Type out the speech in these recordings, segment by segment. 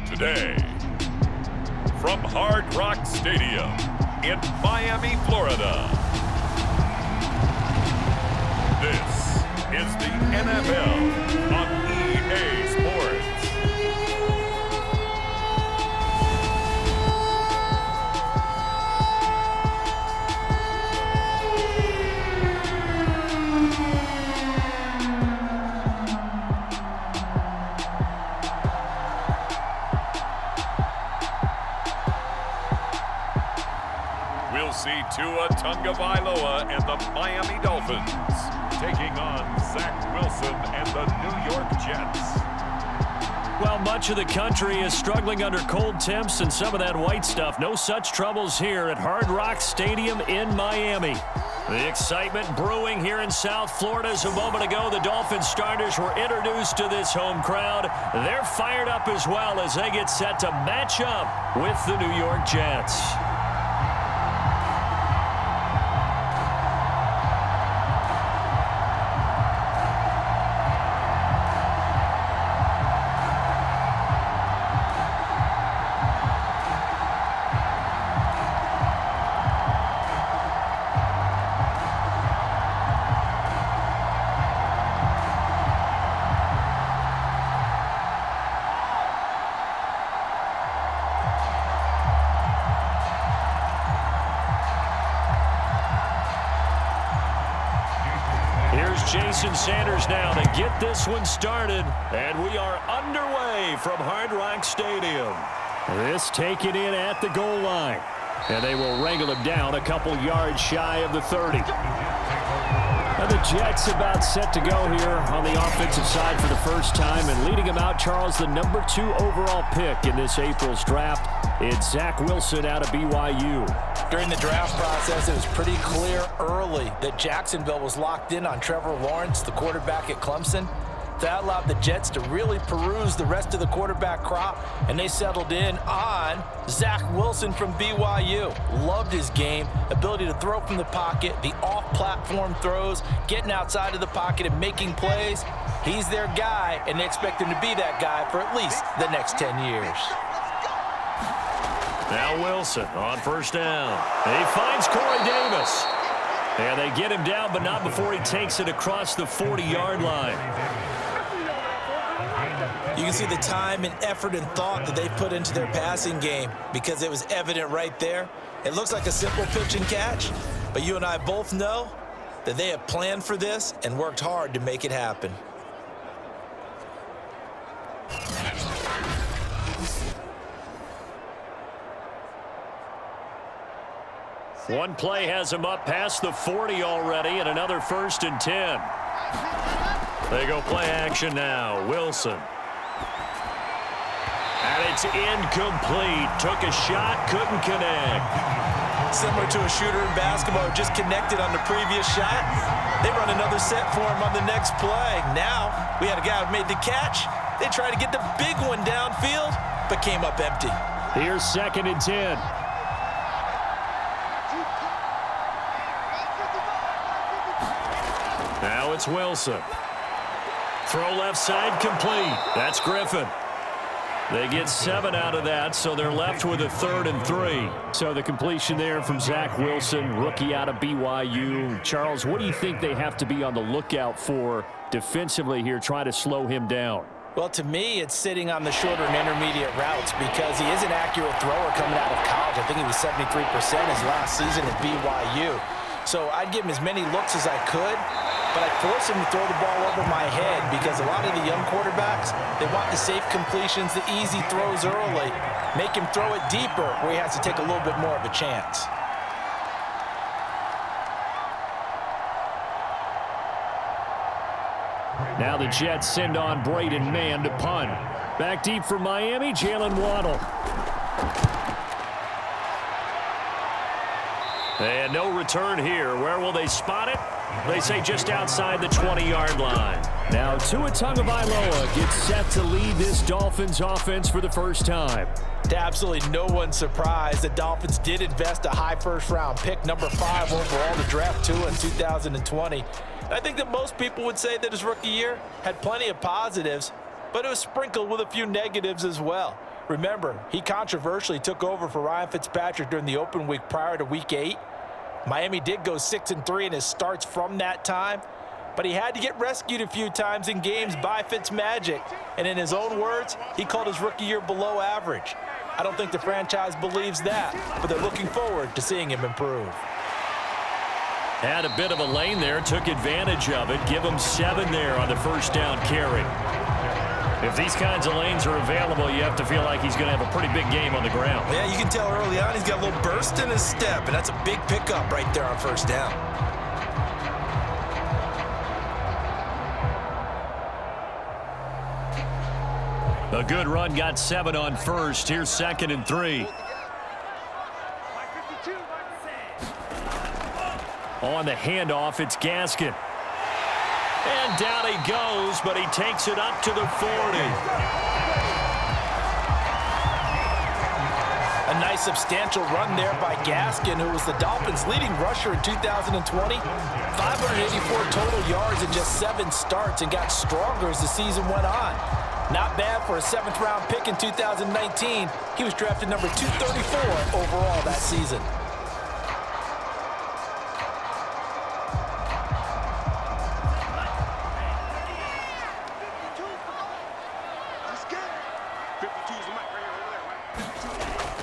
Today, from Hard Rock Stadium in Miami, Florida, this is the NFL on EA Sports. We'll see Tagovailoa and the Miami Dolphins taking on Zach Wilson and the New York Jets. Well, much of the country is struggling under cold temps and some of that white stuff. No such troubles here at Hard Rock Stadium in Miami. The excitement brewing here in South Florida. As a moment ago, the Dolphins starters were introduced to this home crowd. They're fired up as well as they get set to match up with the New York Jets. Jason Sanders now to get this one started, and we are underway from Hard Rock Stadium. This taken in at the goal line, and they will wrangle him down a couple yards shy of the 30. And the Jets about set to go here on the offensive side for the first time, and leading him out, Charles, the number 2 overall pick in this April's draft. It's Zach Wilson out of BYU. During the draft process, it was pretty clear early that Jacksonville was locked in on Trevor Lawrence, the quarterback at Clemson. That allowed the Jets to really peruse the rest of the quarterback crop, and they settled in on Zach Wilson from BYU. Loved his game, ability to throw from the pocket, the off-platform throws, getting outside of the pocket and making plays. He's their guy, and they expect him to be that guy for at least the next 10 years. Now Wilson on first down. He finds Corey Davis. And they get him down, but not before he takes it across the 40-yard line. You can see the time and effort and thought that they put into their passing game because it was evident right there. It looks like a simple pitch and catch, but you and I both know that they have planned for this and worked hard to make it happen. One play has him up past the 40 already, and another 1st and 10. They go play action now. Wilson. And it's incomplete. Took a shot, couldn't connect. Similar to a shooter in basketball, just connected on the previous shot. They run another set for him on the next play. Now, we had a guy who made the catch. They tried to get the big one downfield, but came up empty. Here's 2nd and 10. Now it's Wilson. Throw left side complete. That's Griffin. They get 7 out of that, so they're left with a 3rd and 3. So the completion there from Zach Wilson, rookie out of BYU. Charles, what do you think they have to be on the lookout for defensively here, trying to slow him down? Well, to me, it's sitting on the shorter and intermediate routes because he is an accurate thrower coming out of college. I think he was 73% his last season at BYU. So I'd give him as many looks as I could, but I'd force him to throw the ball over my head because a lot of the young quarterbacks, they want the safe completions, the easy throws early. Make him throw it deeper where he has to take a little bit more of a chance. Now the Jets send on Braden Mann to punt. Back deep for Miami, Jalen Waddle. And no return here. Where will they spot it? They say just outside the 20-yard line. Now Tua Tagovailoa gets set to lead this Dolphins offense for the first time. To absolutely no one's surprise, the Dolphins did invest a high first-round pick, number 5 overall, to draft Tua in 2020. I think that most people would say that his rookie year had plenty of positives, but it was sprinkled with a few negatives as well. Remember, he controversially took over for Ryan Fitzpatrick during the open week prior to Week 8. Miami did go 6-3 in his starts from that time, but he had to get rescued a few times in games by Fitzmagic. And in his own words, he called his rookie year below average. I don't think the franchise believes that, but they're looking forward to seeing him improve. Had a bit of a lane there, took advantage of it. Give him 7 there on the first down carry. If these kinds of lanes are available, you have to feel like he's going to have a pretty big game on the ground. Yeah, you can tell early on he's got a little burst in his step, and that's a big pickup right there on first down. A good run, got 7 on first. Here's 2nd and 3. On the handoff, it's Gaskin. And down he goes, but he takes it up to the 40. A nice substantial run there by Gaskin, who was the Dolphins' leading rusher in 2020. 584 total yards in just 7 starts and got stronger as the season went on. Not bad for a 7th-round pick in 2019. He was drafted number 234 overall that season.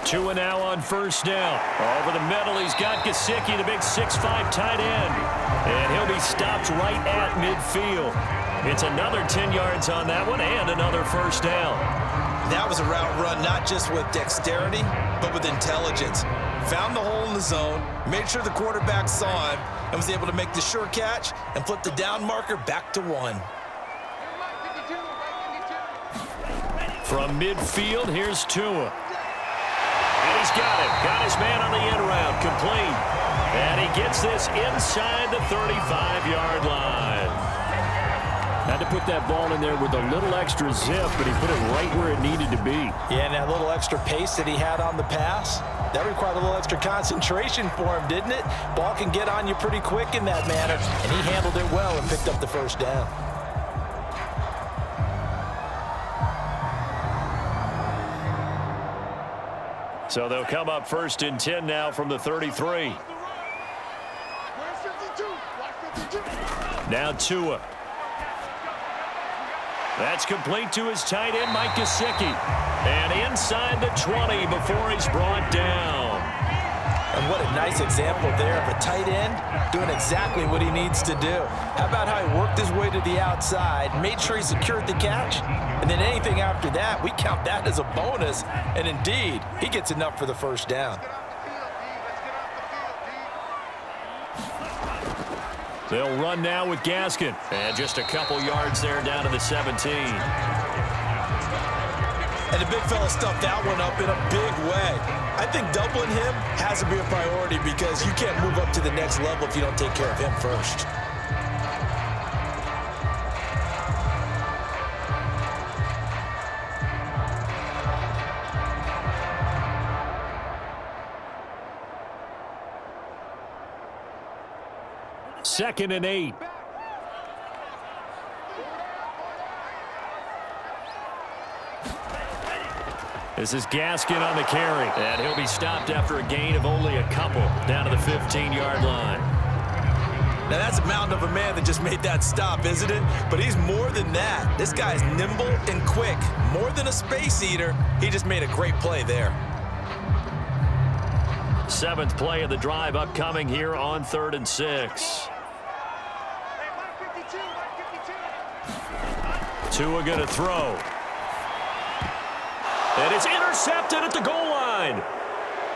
Tua now on first down. Over the middle, he's got Gesicki, the big 6'5" tight end. And he'll be stopped right at midfield. It's another 10 yards on that one and another first down. That was a route run not just with dexterity, but with intelligence. Found the hole in the zone, made sure the quarterback saw him, and was able to make the sure catch and flip the down marker back to 1. From midfield, here's Tua. And he's got it. Got his man on the end route. Complete. And he gets this inside the 35-yard line. Had to put that ball in there with a little extra zip, but he put it right where it needed to be. Yeah, and that little extra pace that he had on the pass, that required a little extra concentration for him, didn't it? Ball can get on you pretty quick in that manner, and he handled it well and picked up the first down. So they'll come up 1st and 10 now from the 33. Now Tua. That's complete to his tight end, Mike Gesicki. And inside the 20 before he's brought down. And what a nice example there of a tight end doing exactly what he needs to do. How about how he worked his way to the outside, made sure he secured the catch, and then anything after that, we count that as a bonus. And indeed, he gets enough for the first down. They'll run now with Gaskin. And just a couple yards there down to the 17. And the big fella stuffed that one up in a big way. I think doubling him has to be a priority because you can't move up to the next level if you don't take care of him first. Second and 8. This is Gaskin on the carry. And he'll be stopped after a gain of only a couple down to the 15-yard line. Now that's a mountain of a man that just made that stop, isn't it? But he's more than that. This guy's nimble and quick. More than a space eater. He just made a great play there. 7th play of the drive upcoming here on 3rd and 6. Tua going to throw. And it's intercepted at the goal line.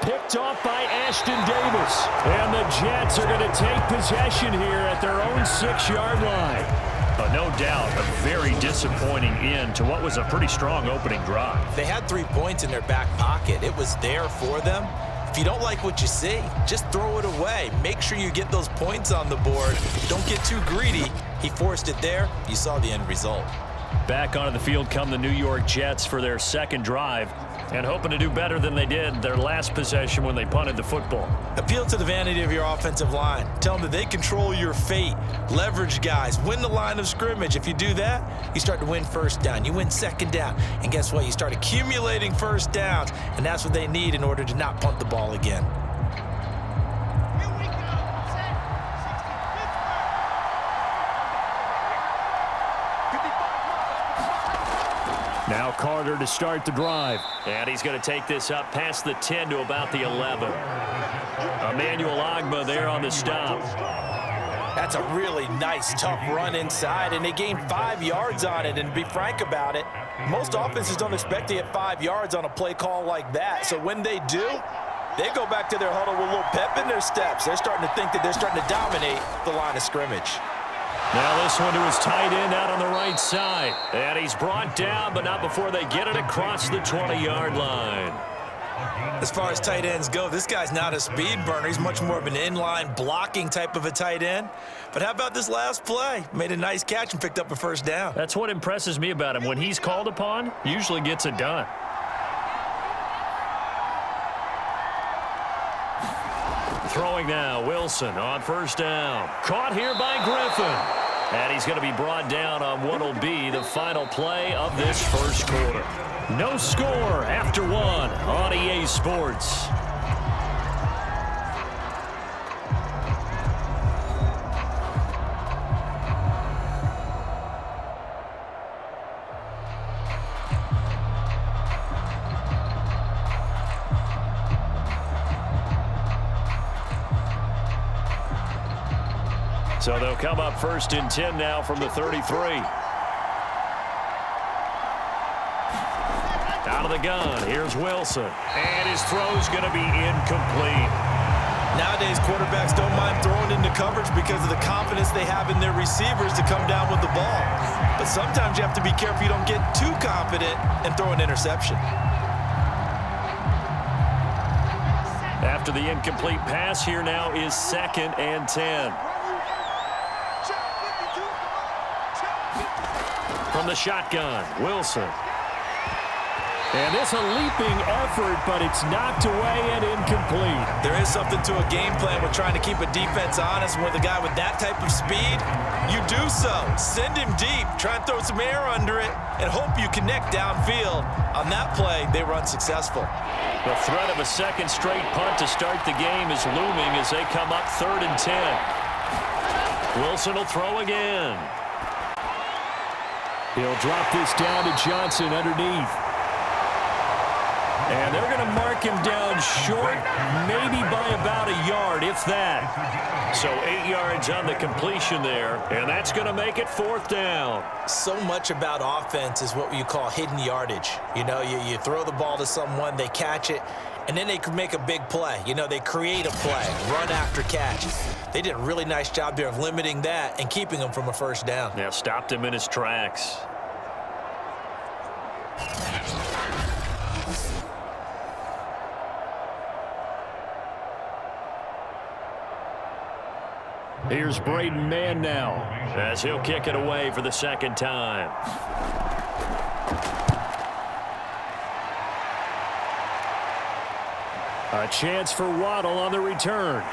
Picked off by Ashton Davis. And the Jets are going to take possession here at their own 6-yard line. No doubt a very disappointing end to what was a pretty strong opening drive. They had 3 points in their back pocket. It was there for them. If you don't like what you see, just throw it away. Make sure you get those points on the board. Don't get too greedy. He forced it there. You saw the end result. Back onto the field come the New York Jets for their second drive, and hoping to do better than they did their last possession when they punted the football. Appeal to the vanity of your offensive line. Tell them that they control your fate. Leverage guys. Win the line of scrimmage. If you do that, you start to win first down. You win second down. And guess what? You start accumulating first downs, and that's what they need in order to not punt the ball again. Now Carter to start the drive. And he's going to take this up past the 10 to about the 11. Emmanuel Ogbah there on the stop. That's a really nice, tough run inside, and they gained 5 yards on it. And to be frank about it, most offenses don't expect to get 5 yards on a play call like that. So when they do, they go back to their huddle with a little pep in their steps. They're starting to think that they're starting to dominate the line of scrimmage. Now this one to his tight end out on the right side. And he's brought down, but not before they get it across the 20-yard line. As far as tight ends go, this guy's not a speed burner. He's much more of an inline blocking type of a tight end. But how about this last play? Made a nice catch and picked up a first down. That's what impresses me about him. When he's called upon, usually gets it done. Throwing now, Wilson on first down. Caught here by Griffin. And he's going to be brought down on what will be the final play of this first quarter. No score after one on EA Sports. So they'll come up first and 10 now from the 33. Out of the gun, here's Wilson. And his throw's going to be incomplete. Nowadays, quarterbacks don't mind throwing into coverage because of the confidence they have in their receivers to come down with the ball. But sometimes you have to be careful you don't get too confident and throw an interception. After the incomplete pass, here now is 2nd and 10. From the shotgun, Wilson. And this a leaping effort, but it's knocked away and incomplete. There is something to a game plan with trying to keep a defense honest. With a guy with that type of speed, you do so. Send him deep, try and throw some air under it, and hope you connect downfield. On that play, they run successful. The threat of a second straight punt to start the game is looming as they come up 3rd and 10. Wilson will throw again. He'll drop this down to Johnson underneath. And they're going to mark him down short, maybe by about a yard, if that. So 8 yards on the completion there, and that's going to make it 4th down. So much about offense is what you call hidden yardage. You know, you throw the ball to someone, they catch it, and then they can make a big play. You know, they create a play, run after catch. They did a really nice job there of limiting that and keeping him from a first down. Yeah, stopped him in his tracks. Here's Braden Mann now as he'll kick it away for the second time. A chance for Waddle on the return.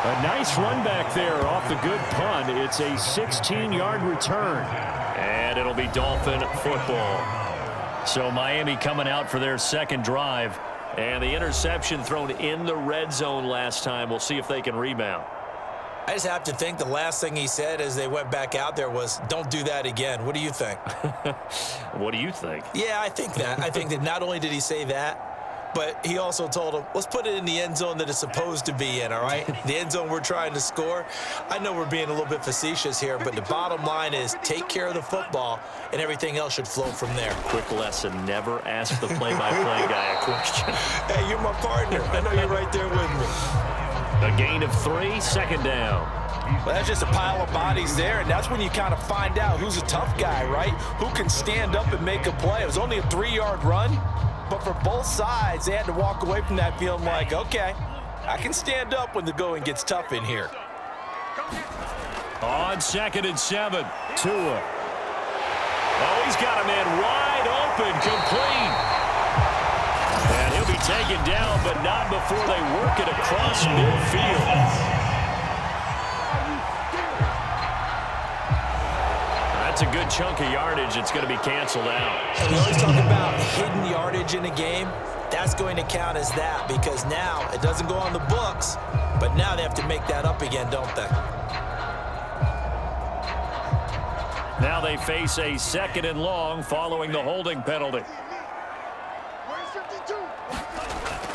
A nice run back there off the good punt. It's a 16-yard return. And it'll be Dolphin football. So Miami coming out for their second drive. And the interception thrown in the red zone last time. We'll see if they can rebound. I just have to think the last thing he said as they went back out there was, don't do that again. What do you think? What do you think? Yeah, I think that. I think that not only did he say that, but he also told him, let's put it in the end zone that it's supposed to be in, all right? The end zone we're trying to score. I know we're being a little bit facetious here, but the bottom line is take care of the football, and everything else should flow from there. Quick lesson, never ask the play-by-play guy a question. Hey, you're my partner. I know you're right there with me. A gain of 3, 2nd down. Well, that's just a pile of bodies there, and that's when you kind of find out who's a tough guy, right? Who can stand up and make a play. It was only a 3-yard run. But for both sides, they had to walk away from that feeling like, okay, I can stand up when the going gets tough in here. On 2nd and 7, Tua. Oh, he's got a man wide open, complete. And he'll be taken down, but not before they work it across midfield. That's a good chunk of yardage. It's going to be canceled out. And we always talk about hidden yardage in a game. That's going to count as that because now it doesn't go on the books, but now they have to make that up again, don't they? Now they face a 2nd and long following the holding penalty.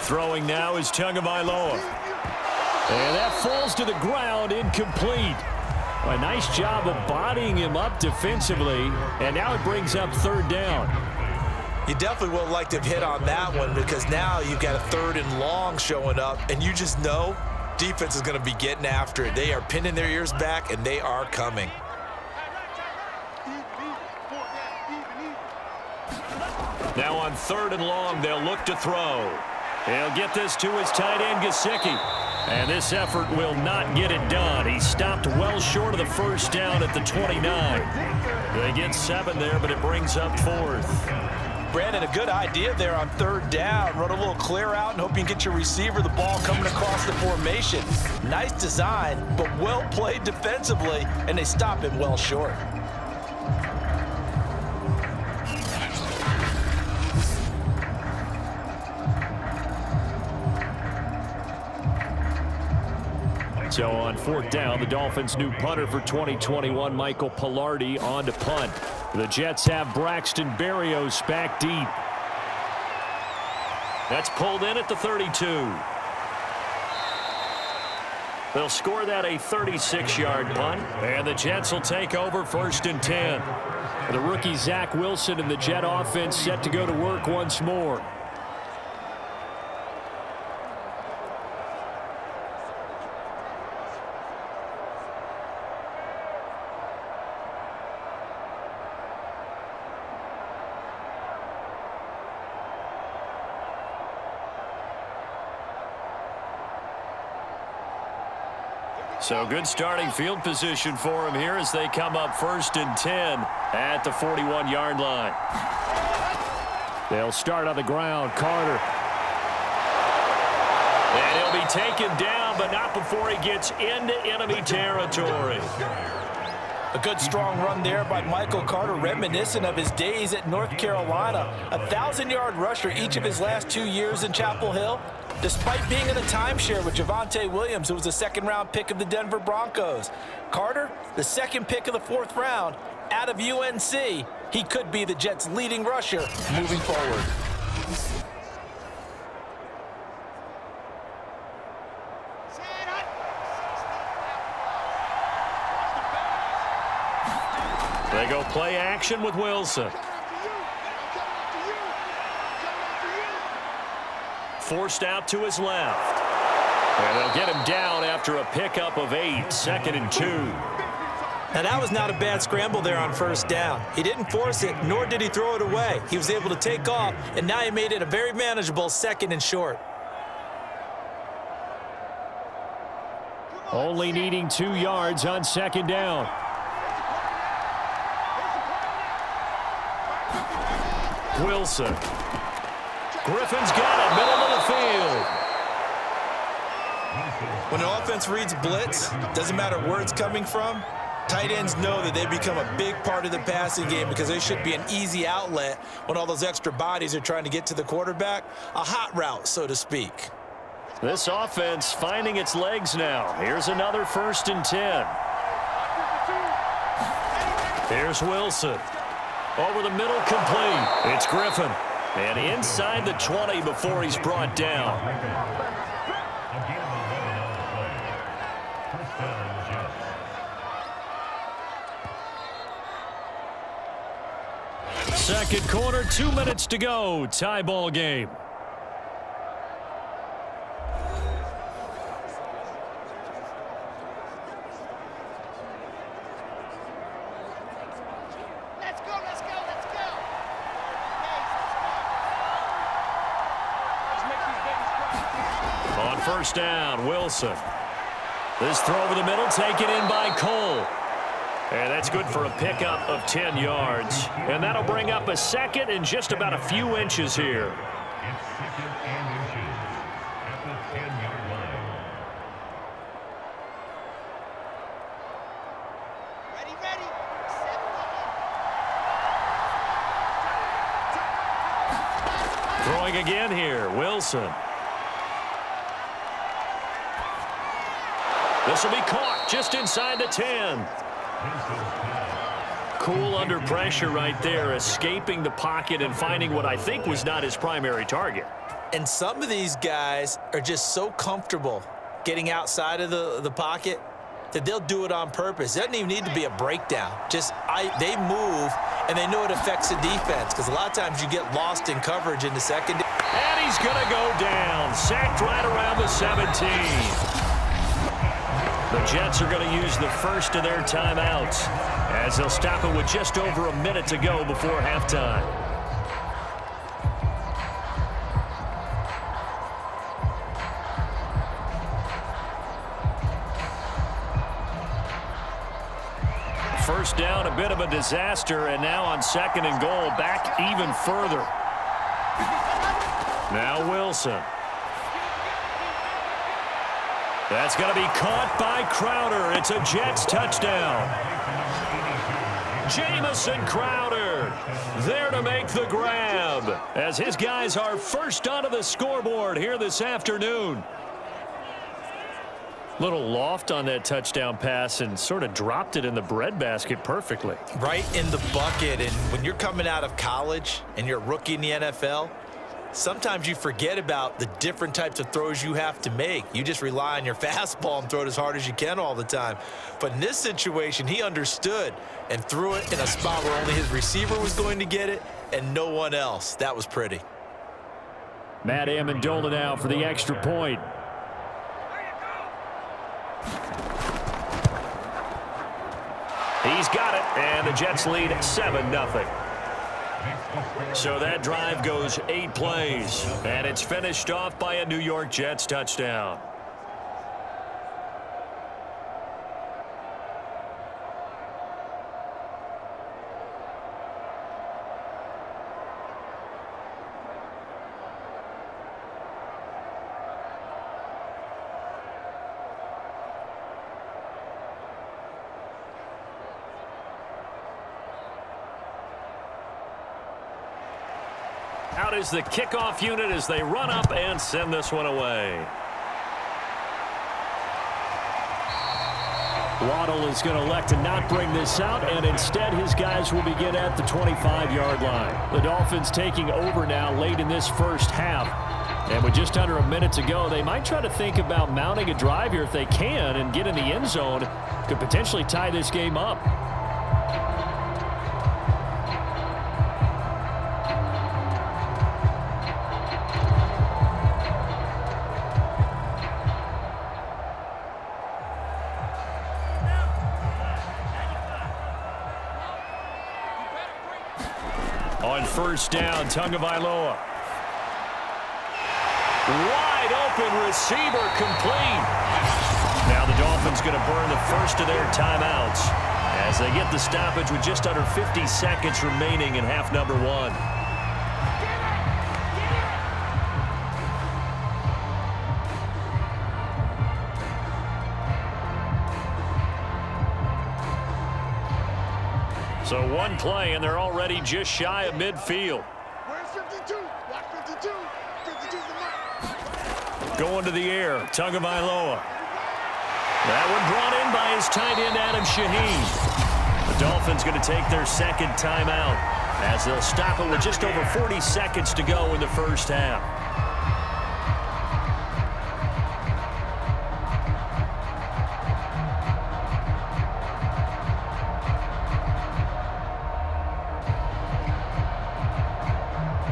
Throwing now is Tagovailoa. And that falls to the ground, incomplete. A nice job of bodying him up defensively, and now it brings up 3rd down. You definitely would have liked to have hit on that one because now you've got a 3rd and long showing up, and you just know defense is going to be getting after it. They are pinning their ears back, and they are coming. Now on 3rd and long, they'll look to throw. He'll get this to his tight end, Gesicki. And this effort will not get it done. He stopped well short of the 1st down at the 29. They get 7 there, but it brings up 4th. Brandon, a good idea there on 3rd down. Run a little clear out and hope you can get your receiver the ball coming across the formation. Nice design, but well played defensively, and they stop him well short. So on 4th down, the Dolphins' new punter for 2021, Michael Pilardi, on to punt. The Jets have Braxton Berrios back deep. That's pulled in at the 32. They'll score that a 36-yard punt, and the Jets will take over 1st and 10. The rookie Zach Wilson and the Jet offense set to go to work once more. So good starting field position for him here as they come up 1st and 10 at the 41-yard line. They'll start on the ground. Carter. And he'll be taken down, but not before he gets into enemy territory. A good strong run there by Michael Carter, reminiscent of his days at North Carolina. A 1,000-yard rusher each of his last 2 years in Chapel Hill. Despite being in a timeshare with Javonte Williams, who was a 2nd-round pick of the Denver Broncos. Carter, the 2nd pick of the 4th round, out of UNC. He could be the Jets' leading rusher moving forward. They go play action with Wilson. Forced out to his left. And they'll get him down after a pickup of 8, 2nd and 2. Now that was not a bad scramble there on 1st down. He didn't force it, nor did he throw it away. He was able to take off, and now he made it a very manageable 2nd and short. Only needing 2 yards on 2nd down. Wilson. Griffin's got it, middle of the field. When the offense reads blitz, doesn't matter where it's coming from, tight ends know that they become a big part of the passing game because they should be an easy outlet when all those extra bodies are trying to get to the quarterback. A hot route, so to speak. This offense finding its legs now. Here's another 1st and 10. Here's Wilson. Over the middle, complete. It's Griffin. And inside the 20 before he's brought down. Second quarter, 2 minutes to go. Tie ball game. On 1st down, Wilson. This throw over the middle taken in by Cole. And that's good for a pickup of 10 yards. And that'll bring up a second and just about a few inches here. It's second and inches at the 10-yard line. Ready. Throwing again here, Wilson. This will be caught just inside the 10. Cool under pressure right there, escaping the pocket and finding what I think was not his primary target. And some of these guys are just so comfortable getting outside of the pocket that they'll do it on purpose. It doesn't even need to be a breakdown. They move, and they know it affects the defense because a lot of times you get lost in coverage in the second. And he's going to go down, sacked right around the 17. The Jets are going to use the first of their timeouts as they'll stop it with just over a minute to go before halftime. First down, a bit of a disaster, and now on second and goal, back even further. Now Wilson. That's going to be caught by Crowder. It's a Jets touchdown. Jamison Crowder there to make the grab as his guys are first onto the scoreboard here this afternoon. Little loft on that touchdown pass and sort of dropped it in the breadbasket perfectly. Right in the bucket. And when you're coming out of college and you're a rookie in the NFL, sometimes you forget about the different types of throws you have to make. You just rely on your fastball and throw it as hard as you can all the time. But in this situation, he understood and threw it in a spot where only his receiver was going to get it and no one else. That was pretty. Matt Amendola now for the extra point. He's got it, and the Jets lead 7-0. So that drive goes 8 plays, and it's finished off by a New York Jets touchdown. Out is the kickoff unit as they run up and send this one away. Waddle is going to elect to not bring this out, and instead his guys will begin at the 25-yard line. The Dolphins taking over now late in this first half. And with just under a minute to go, they might try to think about mounting a drive here if they can and get in the end zone. Could potentially tie this game up. On first down, Tagovailoa. Wide open receiver complete. Now the Dolphins going to burn the first of their timeouts as they get the stoppage with just under 50 seconds remaining in half number 1. So one play, and they're already just shy of midfield. Where's 52? Watch 52. 52's the mark. Going to the air, Tagovailoa. That one brought in by his tight end, Adam Shaheen. The Dolphins going to take their second timeout as they'll stop it with just over 40 seconds to go in the first half.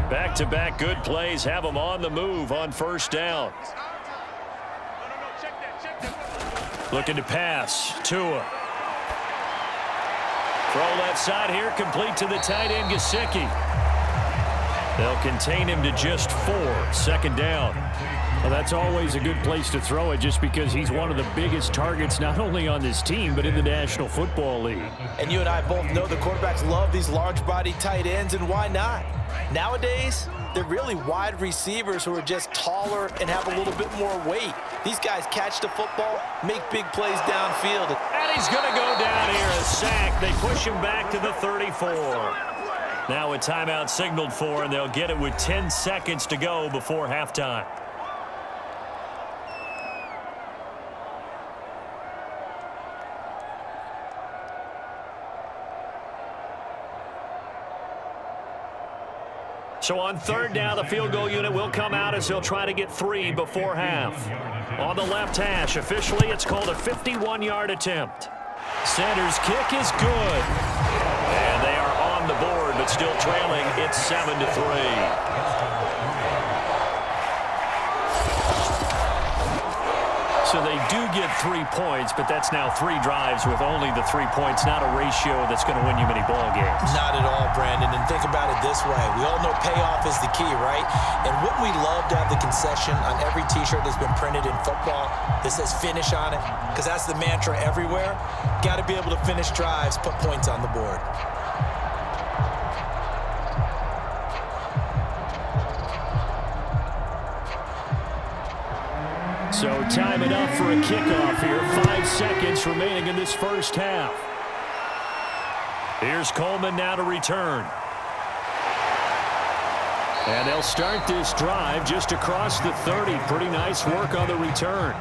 Back-to-back good plays have them on the move on first down. Looking to pass. Tua. Throw left side here, complete to the tight end, Gesicki. They'll contain him to just 4. Second down. Well, that's always a good place to throw it just because he's one of the biggest targets not only on this team but in the National Football League. And you and I both know the quarterbacks love these large-body tight ends, and why not? Nowadays, they're really wide receivers who are just taller and have a little bit more weight. These guys catch the football, make big plays downfield. And he's going to go down here, a sack. They push him back to the 34. Now a timeout signaled for, and they'll get it with 10 seconds to go before halftime. So on third down, the field goal unit will come out as they'll try to get 3 before half. On the left hash, officially it's called a 51-yard attempt. Center's kick is good. And they are on the board, but still trailing. It's 7-3. So they do get 3 points, but that's now 3 drives with only the 3 points, not a ratio that's going to win you many ball games. Not at all, Brandon. And think about it this way. We all know payoff is the key, right? And wouldn't we love to have the concession on every T-shirt that's been printed in football that says finish on it? Because that's the mantra everywhere. Got to be able to finish drives, put points on the board. So time it up for a kickoff here. 5 seconds remaining in this first half. Here's Coleman now to return. And they'll start this drive just across the 30. Pretty nice work on the return.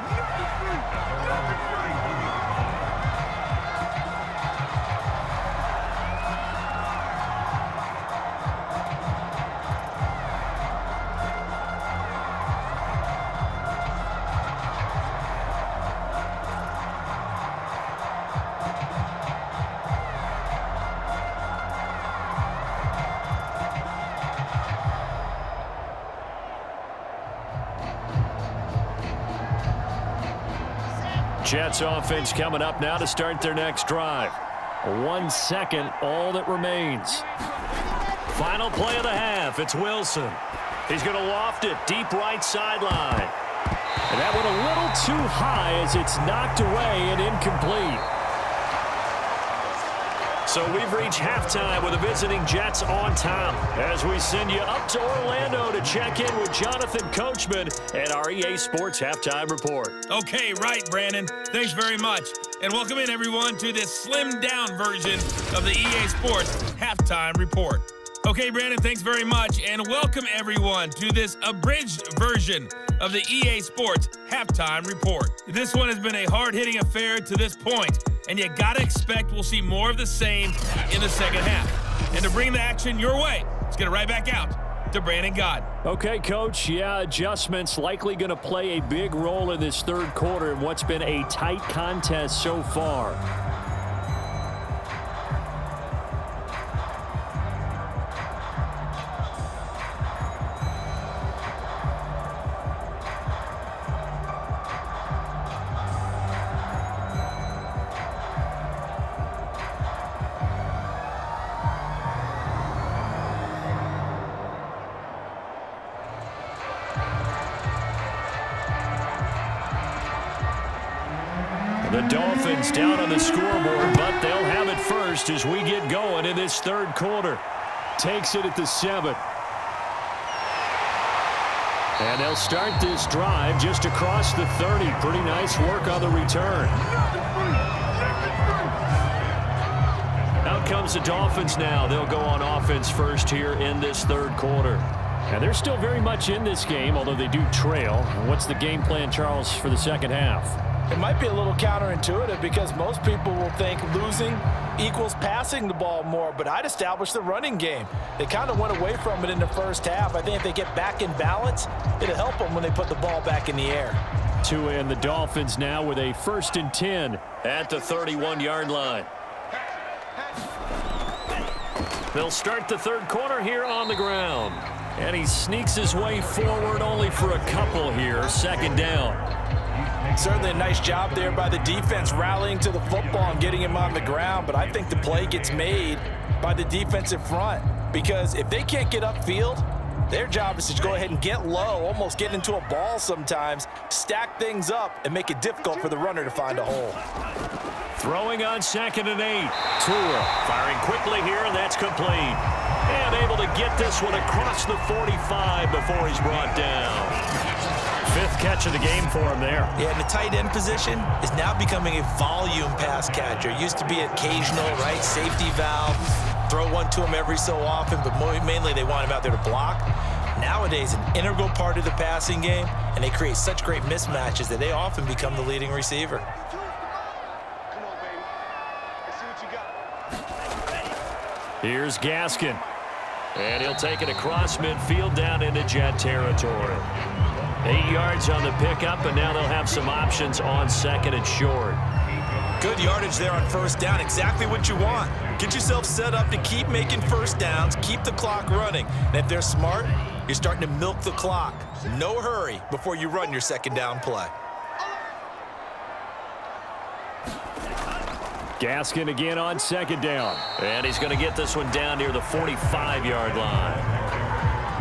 Jets offense coming up now to start their next drive. 1 second, all that remains. Final play of the half. It's Wilson. He's going to loft it deep right sideline. And that went a little too high as it's knocked away and incomplete. So we've reached halftime with the visiting Jets on top as we send you up to Orlando to check in with Jonathan Coachman and our EA Sports Halftime Report. Okay, right, Brandon. Thanks very much. And welcome in, everyone, to this slimmed-down version of the EA Sports Halftime Report. Okay, Brandon, thanks very much. And welcome, everyone, to this abridged version of the EA Sports Halftime Report. This one has been a hard-hitting affair to this point, and you got to expect we'll see more of the same in the second half. And to bring the action your way, let's get it right back out to Brandon Gaudin. Okay, Coach. Yeah, adjustments likely going to play a big role in this third quarter in what's been a tight contest so far. The Dolphins down on the scoreboard, but they'll have it first as we get going in this third quarter. Takes it at the 7. And they'll start this drive just across the 30. Pretty nice work on the return. Out comes the Dolphins now. They'll go on offense first here in this third quarter. And they're still very much in this game, although they do trail. What's the game plan, Charles, for the second half? It might be a little counterintuitive because most people will think losing equals passing the ball more, but I'd establish the running game. They kind of went away from it in the first half. I think if they get back in balance, it'll help them when they put the ball back in the air. And the Dolphins now with a 1st and 10 at the 31-yard line. They'll start the third quarter here on the ground. And he sneaks his way forward only for a couple here. Second down. Certainly a nice job there by the defense rallying to the football and getting him on the ground, but I think the play gets made by the defensive front because if they can't get upfield, Their job is to go ahead and get low, almost get into a ball sometimes, stack things up, and make it difficult for the runner to find a hole. Throwing on 2nd and 8. Tua firing quickly here, and that's complete. And able to get this one across the 45 before he's brought down. 5th catch of the game for him there. Yeah, and the tight end position is now becoming a volume pass catcher. It used to be occasional, right, safety valve. Throw one to him every so often, but mainly they want him out there to block. Nowadays, an integral part of the passing game, and they create such great mismatches that they often become the leading receiver. Come on, baby. Let's see what you got. Here's Gaskin. And he'll take it across midfield down into Jet territory. 8 yards on the pickup, and now they'll have some options on 2nd and short. Good yardage there on 1st down, exactly what you want. Get yourself set up to keep making 1st downs, keep the clock running. And if they're smart, you're starting to milk the clock. No hurry before you run your 2nd down play. Gaskin again on 2nd down. And he's going to get this one down near the 45-yard line.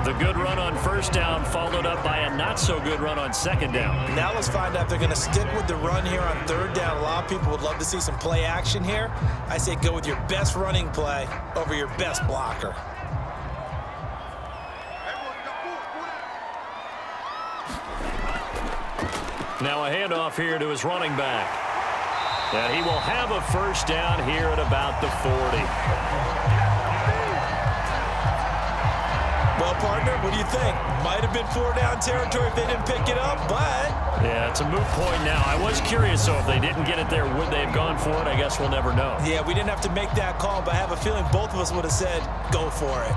The good run on 1st down followed up by a not-so-good run on 2nd down. Now let's find out if they're going to stick with the run here on 3rd down. A lot of people would love to see some play action here. I say go with your best running play over your best blocker. Now a handoff here to his running back. And he will have a 1st down here at about the 40. Well, partner, what do you think? Might have been 4-down territory if they didn't pick it up, but... Yeah, it's a moot point now. I was curious, though, if they didn't get it there, would they have gone for it? I guess we'll never know. Yeah, we didn't have to make that call, but I have a feeling both of us would have said, go for it.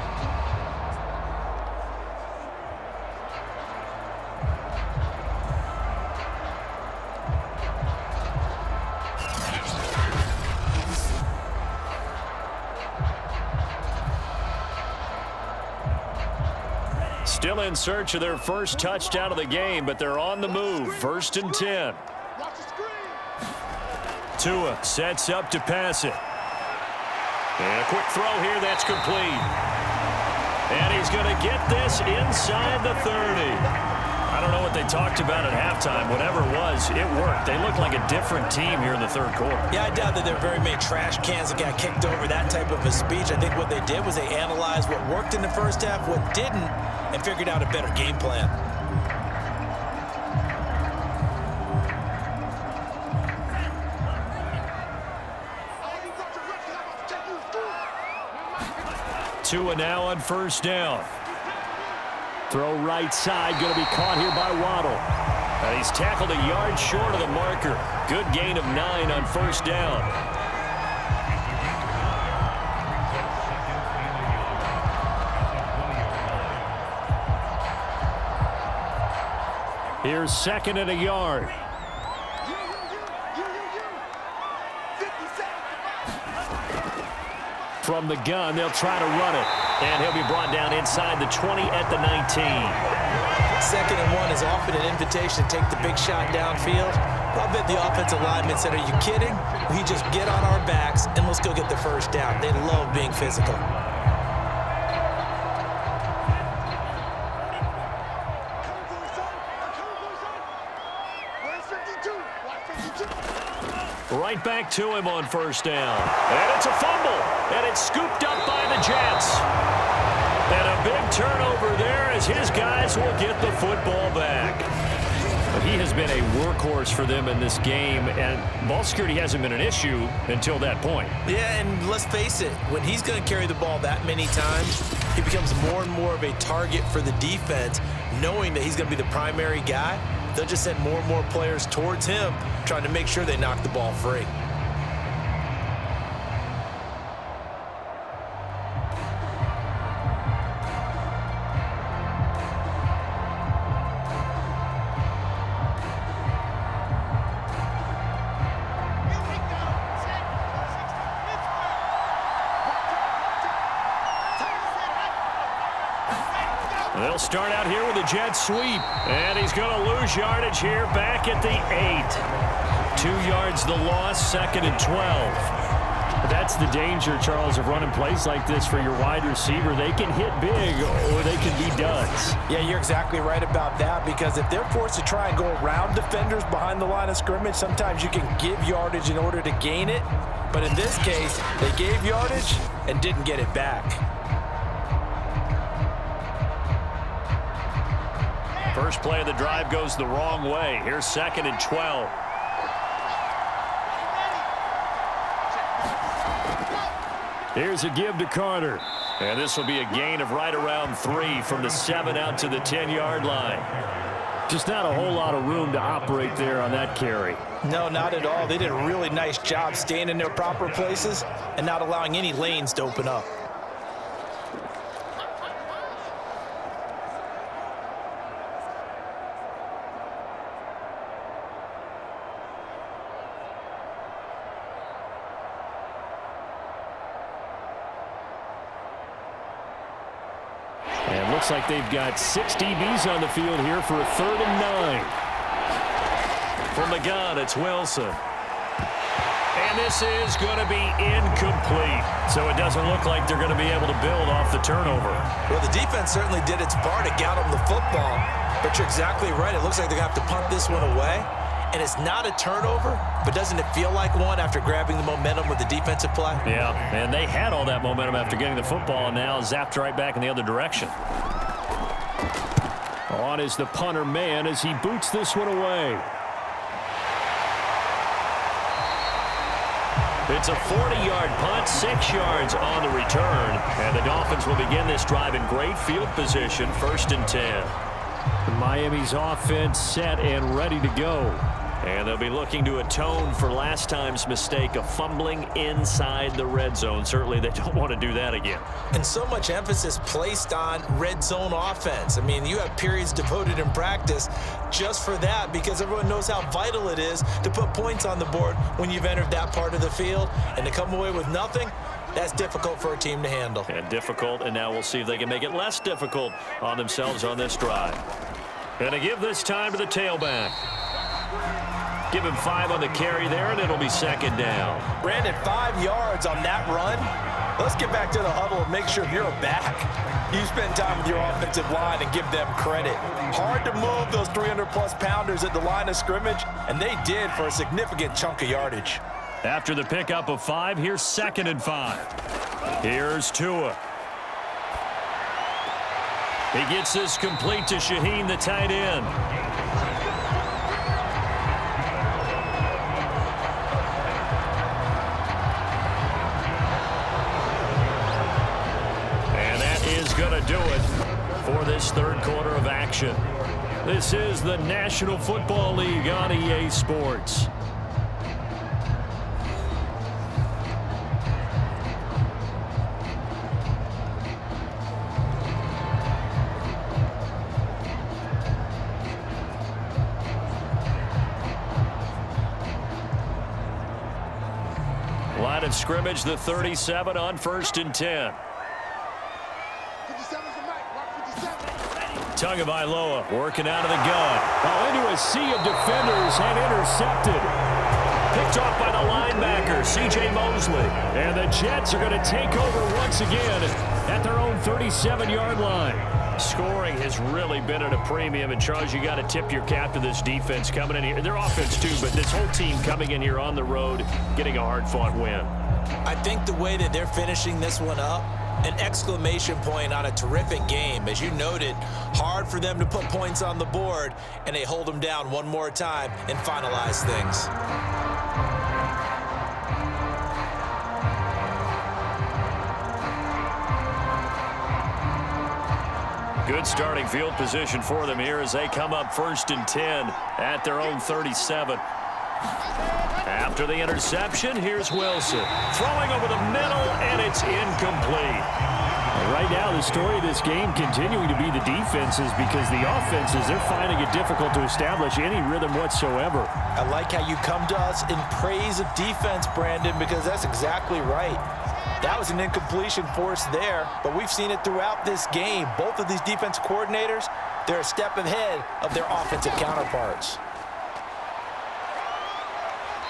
Still in search of their first touchdown of the game, but they're on the move. 1st and 10. Tua sets up to pass it. And a quick throw here, that's complete. And he's going to get this inside the 30. I don't know what they talked about at halftime. Whatever it was, it worked. They looked like a different team here in the 3rd quarter. Yeah, I doubt that there were very many trash cans that got kicked over, that type of a speech. I think what they did was they analyzed what worked in the 1st half, what didn't, and figured out a better game plan. Tua now on 1st down. Throw right side, going to be caught here by Waddle. And he's tackled a yard short of the marker. Good gain of 9 on 1st down. Here's 2nd and a yard. From the gun, they'll try to run it. And he'll be brought down inside the 20 at the 19. 2nd and 1 is often an invitation to take the big shot downfield. I'll bet the offensive lineman said, are you kidding? We just get on our backs and let's go get the 1st down. They love being physical. Right back to him on 1st down. And it's a fumble. And it's scooped up by the Jets. And a big turnover there as his guys will get the football back. But he has been a workhorse for them in this game, and ball security hasn't been an issue until that point. Yeah, and let's face it, when he's going to carry the ball that many times, he becomes more and more of a target for the defense, knowing that he's going to be the primary guy. They'll just send more and more players towards him, trying to make sure they knock the ball free. They'll start out here with a jet sweep. And he's going to lose yardage here back at the 8. 2 yards the loss, 2nd and 12. That's the danger, Charles, of running plays like this for your wide receiver. They can hit big or they can be duds. Yeah, you're exactly right about that, because if they're forced to try and go around defenders behind the line of scrimmage, sometimes you can give yardage in order to gain it. But in this case, they gave yardage and didn't get it back. First play of the drive goes the wrong way. Here's 2nd and 12. Here's a give to Carter. And this will be a gain of right around 3 from the 7 out to the 10-yard line. Just not a whole lot of room to operate there on that carry. No, not at all. They did a really nice job staying in their proper places and not allowing any lanes to open up. And looks like they've got 6 DBs on the field here for a 3rd and 9. From the gun, it's Wilson. And this is going to be incomplete. So it doesn't look like they're going to be able to build off the turnover. Well, the defense certainly did its part to get them the football. But you're exactly right. It looks like they're going to have to punt this one away. And it's not a turnover, but doesn't it feel like one after grabbing the momentum with the defensive play? Yeah, and they had all that momentum after getting the football, and now zapped right back in the other direction. On is the punter man as he boots this one away. It's a 40-yard punt, 6 yards on the return, and the Dolphins will begin this drive in great field position, 1st and 10. Miami's offense set and ready to go. And they'll be looking to atone for last time's mistake of fumbling inside the red zone. Certainly they don't want to do that again. And so much emphasis placed on red zone offense. I mean, you have periods devoted in practice just for that, because everyone knows how vital it is to put points on the board when you've entered that part of the field. And to come away with nothing, that's difficult for a team to handle. And difficult, and now we'll see if they can make it less difficult on themselves on this drive. And to give this time to the tailback. Give him 5 on the carry there, and it'll be 2nd down. Brandon, 5 yards on that run. Let's get back to the huddle and make sure you're back. You spend time with your offensive line and give them credit. Hard to move those 300-plus pounders at the line of scrimmage, and they did for a significant chunk of yardage. After the pickup of 5, here's 2nd and 5. Here's Tua. He gets this complete to Shaheen, the tight end. And that is going to do it for this 3rd quarter of action. This is the National Football League on EA Sports. Line of scrimmage, the 37 on 1st and 10. 57's the mic. Watch 57. Tagovailoa working out of the gun. Into a sea of defenders and intercepted. Picked off by the linebacker, C.J. Mosley. And the Jets are going to take over once again at their own 37-yard line. Scoring has really been at a premium, and Charles, you got to tip your cap to this defense coming in here. Their offense too, but this whole team coming in here on the road, getting a hard-fought win. I think the way that they're finishing this one up, an exclamation point on a terrific game. As you noted, hard for them to put points on the board, and they hold them down one more time and finalize things. Good starting field position for them here as they come up 1st and 10 at their own 37. After the interception, here's Wilson. Throwing over the middle, and it's incomplete. Right now, the story of this game continuing to be the defenses, because the offenses, they're finding it difficult to establish any rhythm whatsoever. I like how you come to us in praise of defense, Brandon, because that's exactly right. That was an incompletion force there, but we've seen it throughout this game. Both of these defense coordinators, they're a step ahead of their offensive counterparts.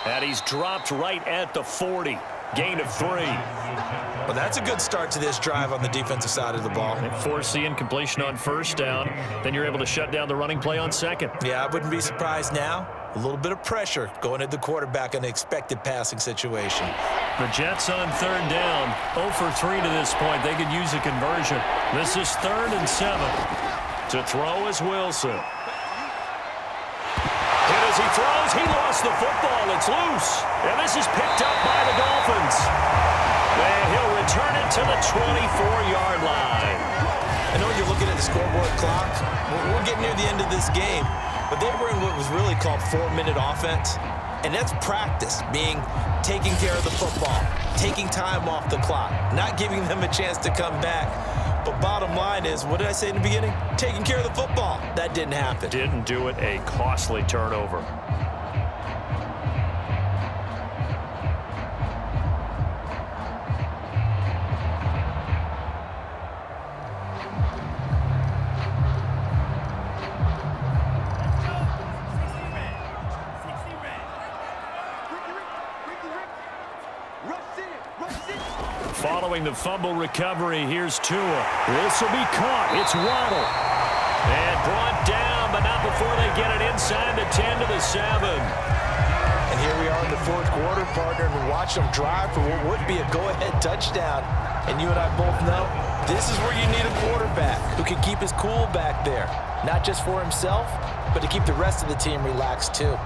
And he's dropped right at the 40. Gain of 3. Well, that's a good start to this drive on the defensive side of the ball. Force the incompletion on first down. Then you're able to shut down the running play on second. Yeah, I wouldn't be surprised now. A little bit of pressure going at the quarterback in an expected passing situation. The Jets on third down. 0 for 3 to this point. They could use a conversion. This is 3rd and 7. To throw is Wilson. And as he throws, he lost the football. It's loose. And this is picked up by the Dolphins. And he'll return it to the 24-yard line. I know you're looking at the scoreboard clock. We're getting near the end of this game. But they were in what was really called 4-minute offense. And that's practice, being taking care of the football, taking time off the clock, not giving them a chance to come back. But bottom line is, what did I say in the beginning? Taking care of the football. That didn't happen. Didn't do it. A costly turnover. Following the fumble recovery, here's Tua. This will be caught. It's Waddle. And brought down, but not before they get it inside the 10 to the 7. And here we are in the fourth quarter, partner, and watch them drive for what would be a go-ahead touchdown. And you and I both know this is where you need a quarterback who can keep his cool back there. Not just for himself, but to keep the rest of the team relaxed too.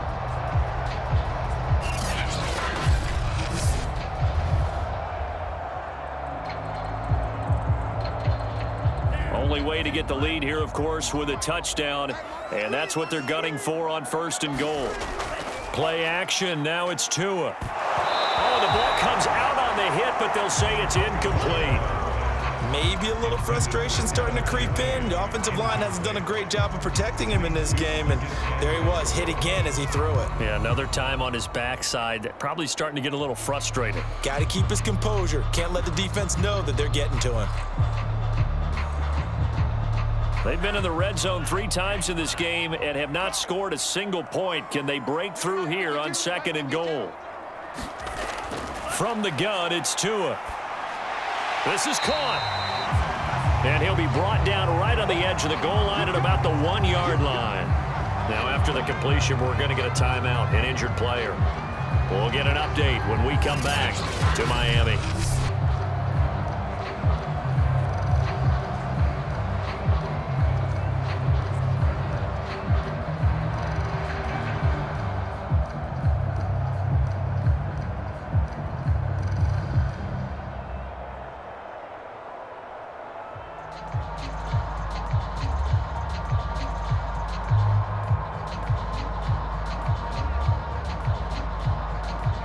Only way to get the lead here, of course, with a touchdown, and that's what they're gunning for on 1st and goal. Play action, now it's Tua. Oh, the ball comes out on the hit, but they'll say it's incomplete. Maybe a little frustration starting to creep in. The offensive line hasn't done a great job of protecting him in this game, and there he was, hit again as he threw it. Yeah, another time on his backside, probably starting to get a little frustrated. Got to keep his composure. Can't let the defense know that they're getting to him. They've been in the red zone 3 times in this game and have not scored a single point. Can they break through here on 2nd and goal? From the gun, it's Tua. This is caught. And he'll be brought down right on the edge of the goal line at about the 1-yard line. Now, after the completion, we're going to get a timeout, an injured player. We'll get an update when we come back to Miami.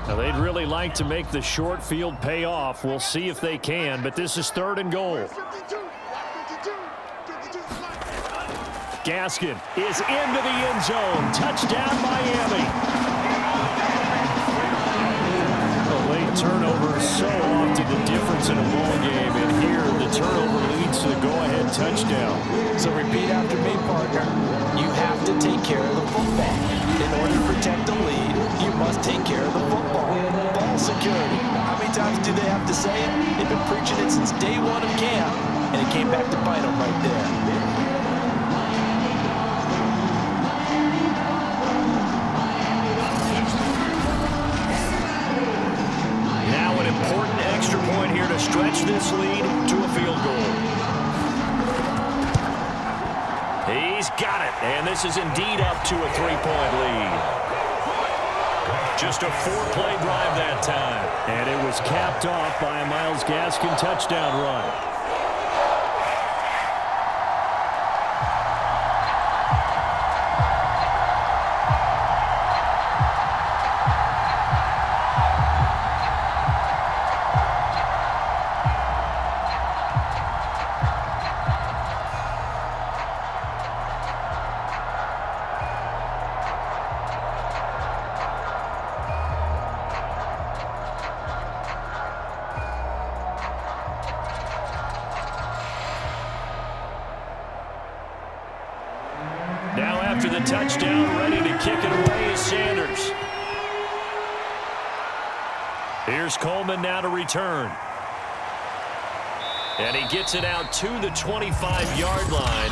Now, they'd really like to make the short field pay off. We'll see if they can, but this is 3rd and goal. 52, 52, Gaskin is into the end zone. Touchdown, Miami. The late turnover is so often the difference in a ball game, and here the turnover leads to the go-ahead touchdown. So repeat after me, partner. You have to take care of the football. In order to protect the lead, you must take care of the football. Ball security. How many times do they have to say it? They've been preaching it since day 1 of camp, and it came back to bite them right there. Now an important extra point here to stretch this lead to a field goal. He's got it, and this is indeed up to a 3-point lead. Just a 4-play drive that time. And it was capped off by a Myles Gaskin touchdown run. After the touchdown, ready to kick it away is Sanders. Here's Here's Coleman now to return. And he gets it out to the 25-yard line.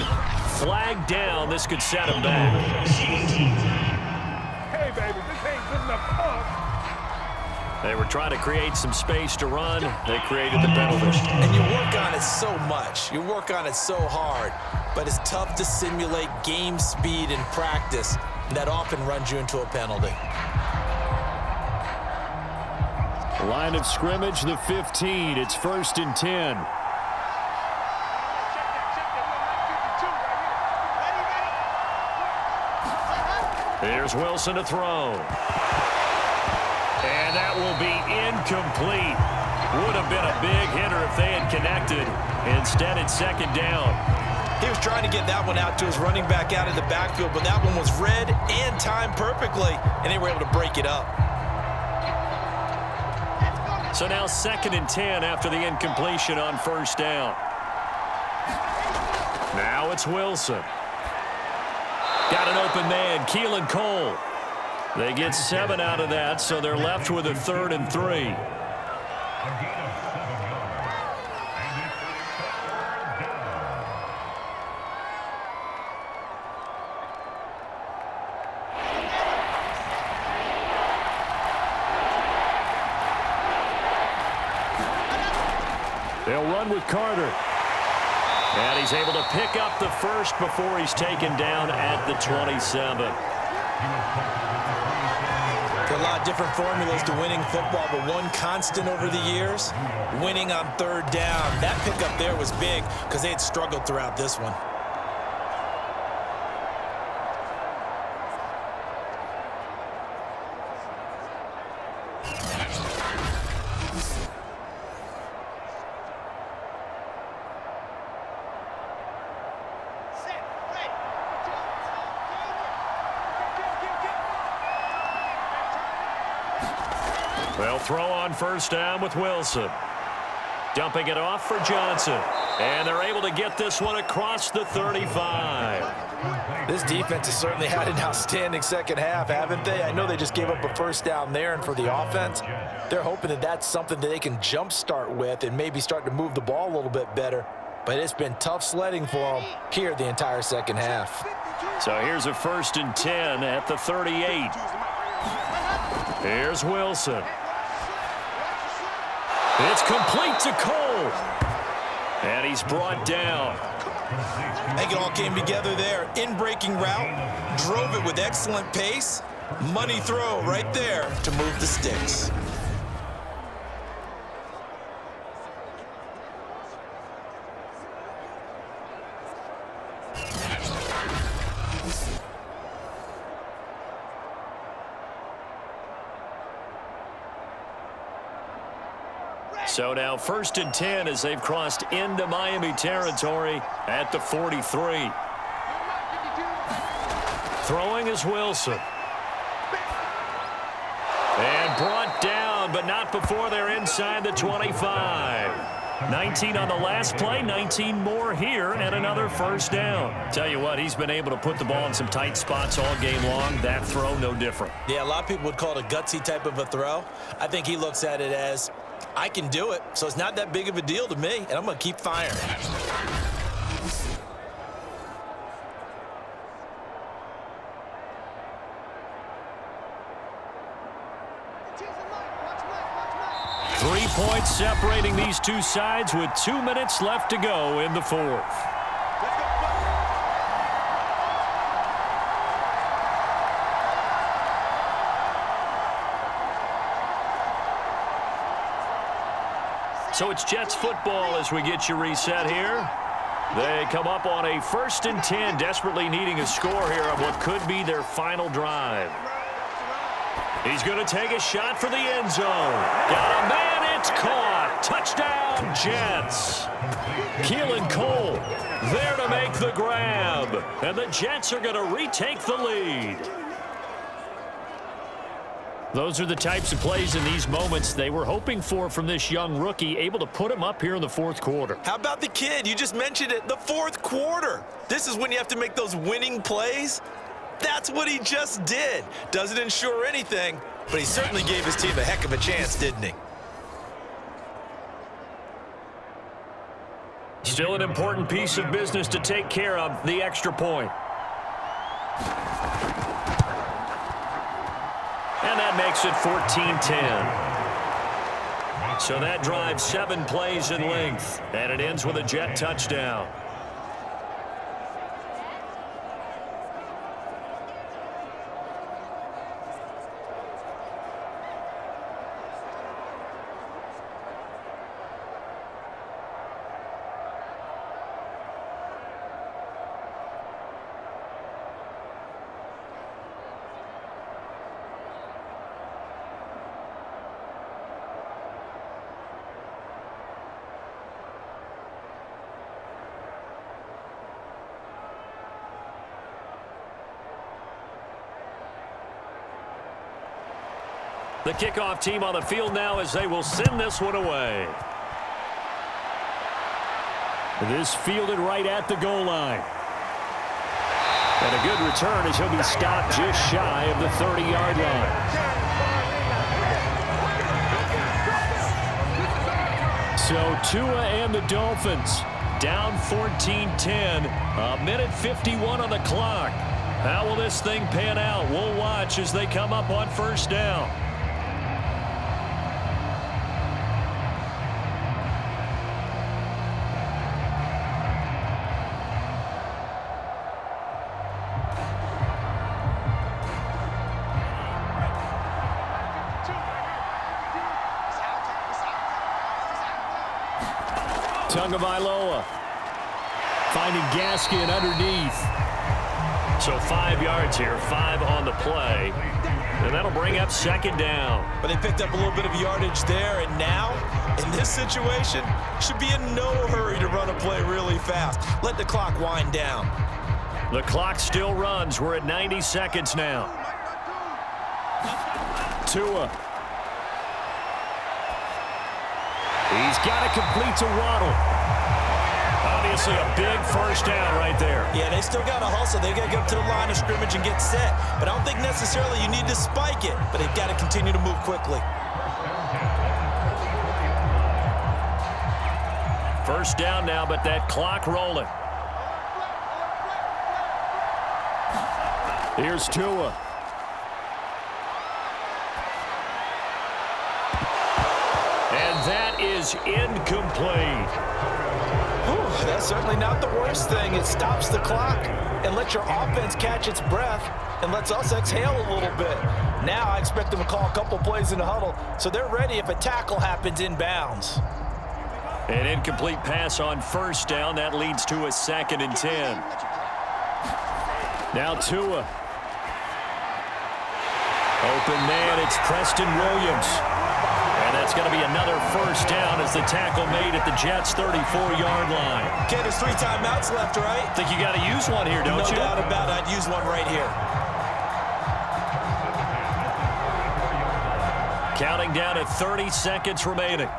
Flag down. This could set him back. Hey, baby, this ain't good enough for us. They were trying to create some space to run. They created the penalty. And you work on it so much. You work on it so hard. But it's tough to simulate game speed in practice. And that often runs you into a penalty. Line of scrimmage, the 15. It's 1st and 10. Here's Wilson to throw. And that will be incomplete. Would have been a big hitter if they had connected. Instead, it's 2nd down. He was trying to get that one out to his running back out of the backfield, but that one was read and timed perfectly, and they were able to break it up. So now 2nd and 10 after the incompletion on 1st down. Now it's Wilson. Got an open man, Keelan Cole. They get 7 out of that, so they're left with a 3rd and 3. They'll run with Carter. And he's able to pick up the first before he's taken down at the 27. There are a lot of different formulas to winning football, but one constant over the years, winning on 3rd down. That pickup there was big because they had struggled throughout this one. They'll throw on 1st down with Wilson. Dumping it off for Johnson. And they're able to get this one across the 35. This defense has certainly had an outstanding 2nd half, haven't they? I know they just gave up a 1st down there, and for the offense, they're hoping that that's something that they can jumpstart with and maybe start to move the ball a little bit better. But it's been tough sledding for them here the entire 2nd half. So here's a 1st and 10 at the 38. Here's Wilson. It's complete to Cole. And he's brought down. I think it all came together there. In-breaking route, drove it with excellent pace. Money throw right there to move the sticks. So now 1st and 10 as they've crossed into Miami territory at the 43. Throwing is Wilson. And brought down, but not before they're inside the 25. 19 on the last play, 19 more here, and another 1st down. Tell you what, he's been able to put the ball in some tight spots all game long. That throw, no different. Yeah, a lot of people would call it a gutsy type of a throw. I think he looks at it as, I can do it, so it's not that big of a deal to me, and I'm going to keep firing. Three points separating these two sides with 2 minutes left to go in the 4th. So it's Jets football as we get you reset here. They come up on a 1st and 10, desperately needing a score here on what could be their final drive. He's going to take a shot for the end zone. Got a man, it's caught. Touchdown, Jets. Keelan Cole there to make the grab. And the Jets are going to retake the lead. Those are the types of plays in these moments they were hoping for from this young rookie, able to put him up here in the 4th quarter. How about the kid? You just mentioned it, the 4th quarter. This is when you have to make those winning plays. That's what he just did. Doesn't ensure anything, but he certainly gave his team a heck of a chance, didn't he? Still an important piece of business to take care of, the extra point. And that makes it 14-10. So that drives 7 plays in length, and it ends with a Jet touchdown. The kickoff team on the field now as they will send this one away. This fielded right at the goal line. And a good return as he'll be stopped just shy of the 30-yard line. So Tua and the Dolphins down 14-10. A minute 51 on the clock. How will this thing pan out? We'll watch as they come up on first down. Tagovailoa finding Xavien underneath. So 5 yards here, 5 on the play. And that'll bring up second down. But they picked up a little bit of yardage there, and now, in this situation, should be in no hurry to run a play really fast. Let the clock wind down. The clock still runs. We're at 90 seconds now. Tua. He's got to complete to Waddle. Obviously a big first down right there. Yeah, they still got to hustle. They got to get to the line of scrimmage and get set. But I don't think necessarily you need to spike it. But they've got to continue to move quickly. First down now, but that clock rolling. Here's Tua. And that is incomplete. Whew, that's certainly not the worst thing. It stops the clock and lets your offense catch its breath and lets us exhale a little bit. Now I expect them to call a couple plays in the huddle so they're ready if a tackle happens inbounds. An incomplete pass on first down. That leads to a 2nd and 10. Now Tua. Open man, it's Preston Williams. And that's going to be another first down as the tackle made at the Jets' 34-yard line. Okay, there's 3 timeouts left, right? Think you got to use one here, don't you? No doubt about it. I'd use one right here. Counting down at 30 seconds remaining.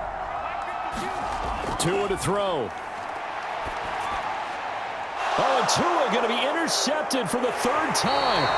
Tua to throw. Oh, and Tua going to be intercepted for the 3rd time.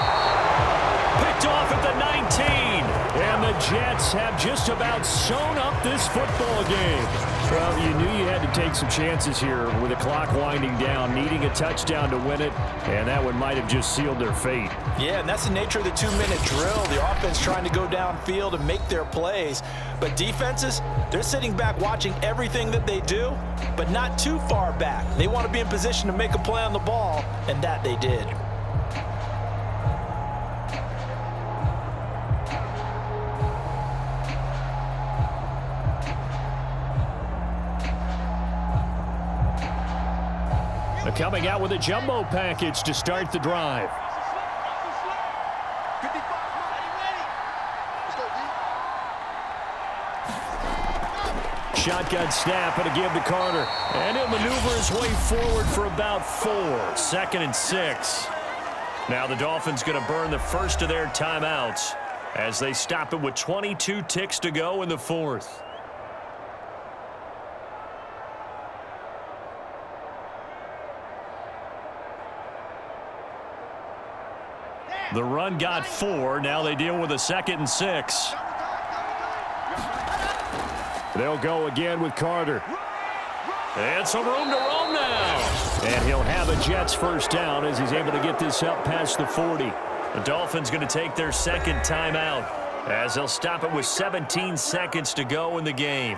Picked off at the 19. And the Jets have just about sewn up this football game. Well, you knew you had to take some chances here with the clock winding down, needing a touchdown to win it, and that one might have just sealed their fate. Yeah, and that's the nature of the 2-minute drill. The offense trying to go downfield and make their plays. But defenses, they're sitting back watching everything that they do, but not too far back. They want to be in position to make a play on the ball, and that they did. Coming out with a jumbo package to start the drive. Shotgun snap and a give to Carter. And he'll maneuver his way forward for about 4. 2nd and 6. Now the Dolphins going to burn the first of their timeouts as they stop it with 22 ticks to go in the 4th. The run got 4. Now they deal with a 2nd and 6. They'll go again with Carter. And some room to roam now. And he'll have a Jets first down as he's able to get this up past the 40. The Dolphins going to take their second timeout as they'll stop it with 17 seconds to go in the game.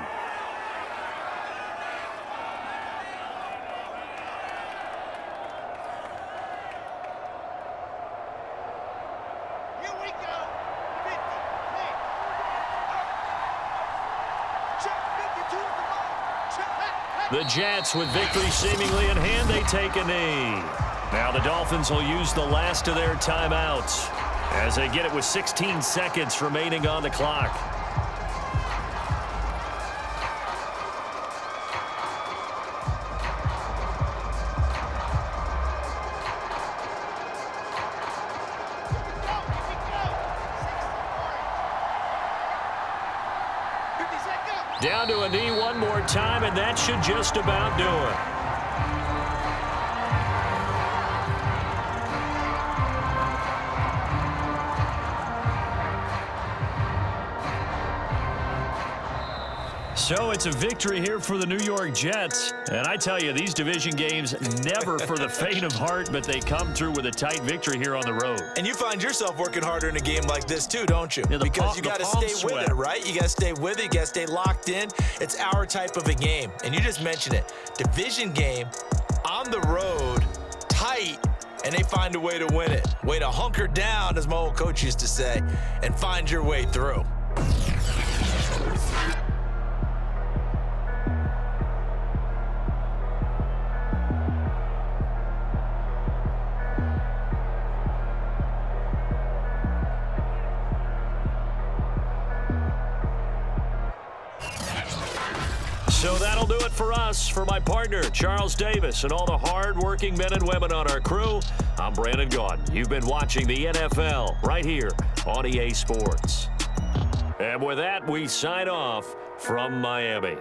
Here we go. 50. Hey. Check 52 at the line. Check that. The Jets, with victory seemingly in hand, they take a knee. Now the Dolphins will use the last of their timeouts as they get it with 16 seconds remaining on the clock. Down to a knee one more time, and that should just about do it. So it's a victory here for the New York Jets. And I tell you, these division games, never for the faint of heart, but they come through with a tight victory here on the road. And you find yourself working harder in a game like this too, don't you? Yeah, because you got to stay with it, right? You got to stay with it. You got to stay locked in. It's our type of a game. And you just mentioned it. Division game, on the road, tight, and they find a way to win it. Way to hunker down, as my old coach used to say, and find your way through. So that'll do it for us. For my partner, Charles Davis, and all the hard-working men and women on our crew, I'm Brandon Gaudin. You've been watching the NFL right here on EA Sports. And with that, we sign off from Miami.